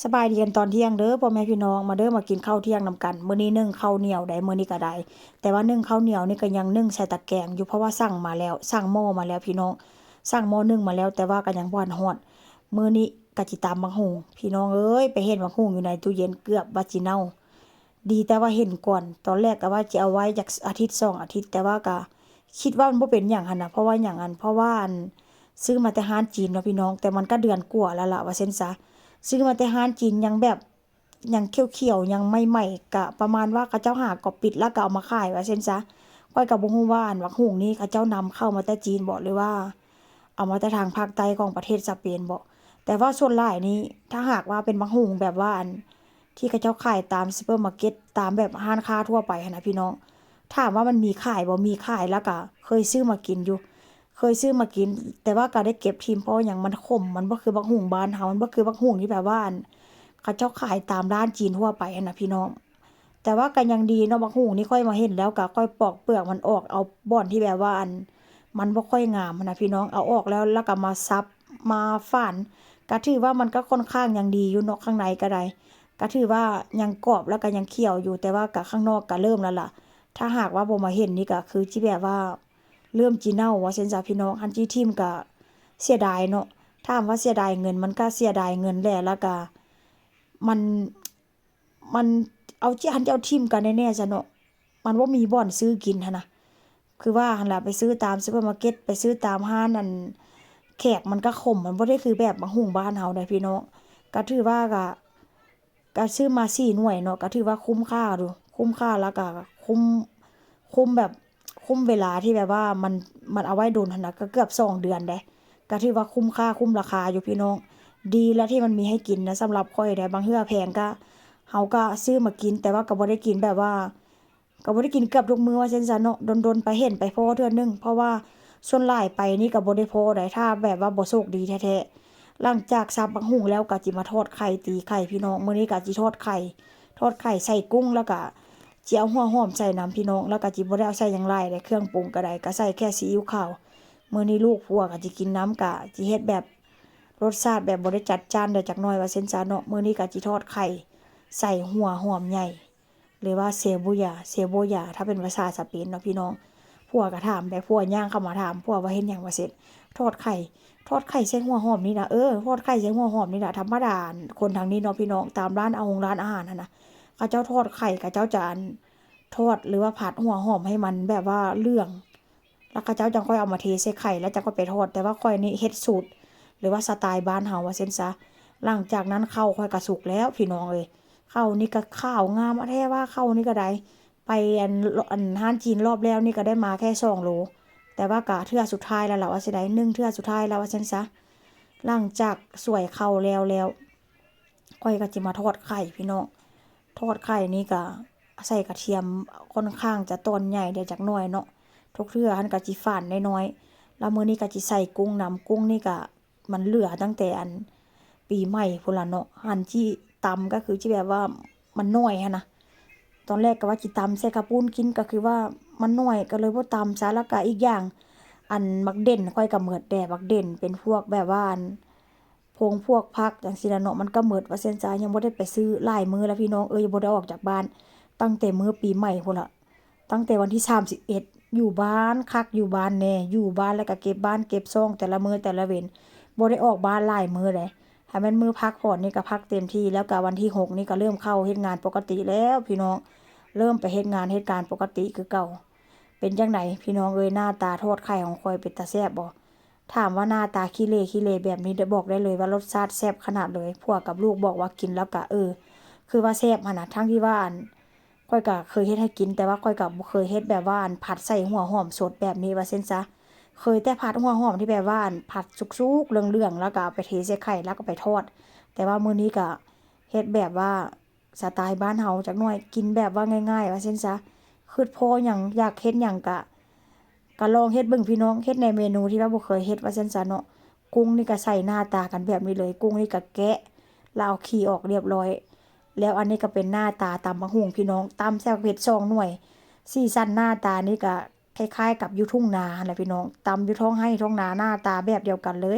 สบายดีกันตอนเที่ยงเด้อพ่อแม่พี่น้องมาเด้อมากินข้าวเที่ยงนำกันมื้อนี้นึ่งข้าวเหนียวได้มื้อนี้ก็ได้แต่ว่านึ่งข้าวเหนียวนี่ก็ยังนึ่งใส่ตะแกรงอยู่เพราะว่าสั่งมาแล้วสั่งหม้อมาแล้วพี่น้องสั่งหม้อนึ่งมาแล้วแต่ว่าก็ยังบ่ทันฮอดมื้อนี้ก็สิตำบักหุ่งพี่น้องเอ้ยไปเห็นบักหุ่งอยู่ในตู้เย็นเกือบว่าสิเน่าดีแต่ว่าเห็นก่อนตอนแรกก็ว่าจะเอาไว้จักอาทิตย์2อาทิตย์แต่ว่าก็คิดว่ามันบ่เป็นหยังหั่นน่ะเพราะว่าหยังเพราะว่าซื้อมาแต่ร้านจีนเนาะพี่น้องแต่มันก็เดือนกว่าแล้วล่ะว่าเซ็นซะ ซื้อมาแต่ร้านจีนยังแบบยังเขียวๆยังใหม่ๆกะประมาณว่าเขาเจ้าหาก็ปิดแล้วก็เอามาขายว่าเช่นซะก้อยก็บ่ฮู้ว่าบักหุ่งนี้เขาเจ้านำเข้ามาแต่จีนบ่หรือว่าเอามาแต่ทางภาคใต้ของประเทศสเปนบ่แต่ว่าส่วนหลายนี้ถ้าหากว่าเป็นบักหุ่งแบบว่าที่เขาเจ้าขายตามซูเปอร์มาร์เก็ตตามแบบร้านค้าทั่วไปหั้นน่ะพี่น้องถามว่ามันมีขายบ่มีขายแล้วก็เคยซื้อมากินอยู่ เคยซื้อมากินแต่ว่าก็ได้เก็บทิมเพราะหยังมันขมมันบ่คือบักหุ่งบ้านเฮามันบ่คือบักหุ่งที่แบบว่าเขาเจ้าขายตามร้านจีนทั่วไปหั้นน่ะพี่น้องแต่ว่าก็ยังดีเนาะบักหุ่งนี่ค่อยมาเห็นแล้วก็ค่อยปอกเปลือกมันออกเอาบ่อนที่แบบว่ามันบ่ค่อยงามหั้นน่ะพี่น้องเอาออกแล้วก็มาซับมาฝานก็ถือว่ามันก็ค่อนข้างยังดีอยู่เนาะข้างในก็ได้ก็ถือว่ายังกรอบแล้วก็ยังเคี่ยวอยู่แต่ว่าก็ข้างนอกก็เริ่มแล้วล่ะถ้าหากว่าบ่มาเห็นนี่ก็คือสิแบบว่า เริ่มจีเน่าว่าซั่นจ้ะพี่น้องคันที่ทิ่มก็เสียดายเนาะถามว่าเสียดายเงินมันก็เสียดายเงินแหละแล้วก็มันมันเอาหันจะเอาทิ่มกันแน่ๆจ้ะเนาะมันบ่มีบ่อนซื้อกินหันน่ะคือว่าหั่นล่ะไปซื้อตามซูเปอร์มาร์เก็ตไปซื้อตามร้านแขกมันก็ขมมันบ่ได้คือแบบบักหุ่งบ้านเฮาได้พี่น้องก็ถือว่าก็ซื้อมา4หน่วยเนาะก็ถือว่าคุ้มค่าอยู่คุ้มค่าแล้วก็คุ้มแบบ คุ้มเวลาที่แบบว่ามันเอาไว้โดนหั่นน่ะก็เกือบ2เดือนเดะก็ถือว่าคุ้มค่าคุ้มราคาอยู่พี่น้องดีแล้วที่มันมีให้กินนะสำหรับข้อยได้บางเทื่อแพงก็เฮาก็ซื้อมากินแต่ว่าก็บ่ได้กินแบบว่าก็บ่ได้กินเกือบทุกมื้อว่าซั่นซะเนาะดนๆไปเห็นไปพ้อเทื่อหนึ่งเพราะว่าส่วนหลายไปนี่ก็บ่ได้พ้อได้ถ้าแบบว่าบ่โชคดีแท้ๆหลังจากสับบักหุ่งแล้วก็สิมาทอดไข่ตีไข่พี่น้องมื้อนี้ก็สิทอดไข่ใส่กุ้งแล้วก็ สิเอาหัวหอมใส่น้ำพี่น้องแล้วก็จิบ่ได้เอาใส่หยังหลายได้เครื่องปรุงก็ได้ก็ใส่แค่ซีอิ๊วขาวมื้อนี้ลูกผัวก็สิกินน้ำก็สิเฮ็ดแบบรสชาติแบบบ่ได้จัดจ้านได้จักหน่อยว่าเซ็นซะเนาะมื้อนี้ก็สิทอดไข่ใส่หัวหอมใหญ่หรือว่าเซโบยาถ้าเป็นภาษาสเปนเนาะพี่น้องผัวก็ถามได้ผัวย่างเข้ามาถามผัวว่าเฮ็ดหยังว่าเสร็จทอดไข่ทอดไข่ใส่หัวหอมนี่นะทอดไข่ใส่หัวหอมนี่ล่ะธรรมดาคนทางนี้เนาะพี่น้องตามร้านร้านอาหารนั่นน่ะเขาเจ้าทอดไข่เขาเจ้าจะทอดหรือว่าผัดหัวหอมให้มันแบบว่าเหลืองแล้วเขาเจ้าจังค่อยเอามาเทใส่ไข่แล้วจังค่อยไปทอดแต่ว่าข้อยนี่เฮ็ดสูตรหรือว่าสไตล์บ้านเฮาว่าซั่นซะหลังจากนั้นข้าวข้อยก็สุกแล้วพี่น้องเอ้ยข้าวนี่ก็ข้าวงามอะแท้ว่าข้าวนี่ก็ได้ไปร้านจีนรอบแล้วนี่ก็ได้มาแค่2โลแต่ว่าก็เทื่อสุดท้ายแล้วล่ะว่าสิได้1เทื่อสุดท้ายแล้วว่าซั่นซะหลังจากสวยข้าวแล้วข้อยก็สิมาทอดไข่พี่น้องทอดไข่นี่ก็ ใส่กระเทียมค่อนข้างจะต้นใหญ่ได้จักหน่อยเนาะทุกเทื่อหั้นก็สิฝานน้อยๆแล้วมื้อนี้ก็สิใส่กุ้งนำกุ้งนี่ก็มันเหลือตั้งแต่ปีใหม่พุ่นล่ะเนาะหั้นที่ตำก็คือที่แบบว่ามันน้อยหั้นน่ะตอนแรกก็ว่าสิตำใส่ข้าวปุ้นกินก็คือว่ามันน้อยก็เลยบ่ตำซะแล้วก็อีกอย่างบักเด่นข้อยก็หมดแต่บักเด่นเป็นพวกแบบว่าพวกผักจังซี้ล่ะเนาะมันก็หมดว่าซั่นจ้ะยังบ่ได้ไปซื้อหลายมื้อแล้วพี่น้องยังบ่ได้ออกจากบ้าน ตั้งแต่มื้อปีใหม่พุ่นล่ะตั้งแต่วันที่31อยู่บ้านคักอยู่บ้านแน่อยู่บ้านแล้วก็เก็บบ้านเก็บซองแต่ละมื้อแต่ละเว้นบ่ได้ออกบ้านหลายมื้อเลยถ้าแม่นมื้อพักผ่อนนี่ก็พักเต็มที่แล้วก็วันที่6นี่ก็เริ่มเข้าเฮ็ดงานปกติแล้วพี่น้องเริ่มไปเฮ็ดงานเฮ็ดการปกติคือเก่าเป็นจังไดพี่น้องเอ้ยหน้าตาทอดไข่ของข้อยเป็นตาแซ่บบ่ถามว่าหน้าตาขี้เหร่แบบนี้ได้บอกได้เลยว่ารสชาติแซ่บขนาดเลยผัวกับลูกบอกว่ากินแล้วก็คือว่าแซ่บหั่นน่ะทั้งที่ว่าข้อยก็เคยเฮ็ดให้กินแต่ว่าข้อยก็บ่เคยเฮ็ดแบบว่าผัดใส่หัวหอมสดแบบนี้ว่าซั่นซะเคยแต่ผัดหัวหอมที่แบบว่าผัดสุกๆเหลืองๆแล้วก็เอาไปเทใส่ไข่แล้วก็ไปทอดแต่ว่ามื้อนี้ก็เฮ็ดแบบว่าสไตล์บ้านเฮาจักหน่อยกินแบบว่าง่ายๆว่าซั่นซะคิดพอหยังอยากเฮ็ดหยังก็ลองเฮ็ดเบิ่งพี่น้องเฮ็ดในเมนูที่ว่าบ่เคยเฮ็ดว่าซั่นซะเนาะกุ้งนี่ก็ใส่หน้าตากันแบบนี้เลยกุ้งนี่ก็แกะแล้วเอาขี้ออกเรียบร้อย แล้วอันนี้ก็เป็นหน้าตาตำบักหุ่งพี่น้องตำแซ่บเผ็ด2หน่วยสีสันหน้าตานี่ก็คล้ายๆกับอยู่ทุ่งนาหั่นแหละพี่น้องตำอยู่ท้องไร่ท้องนาหน้าตาแบบเดียวกันเลย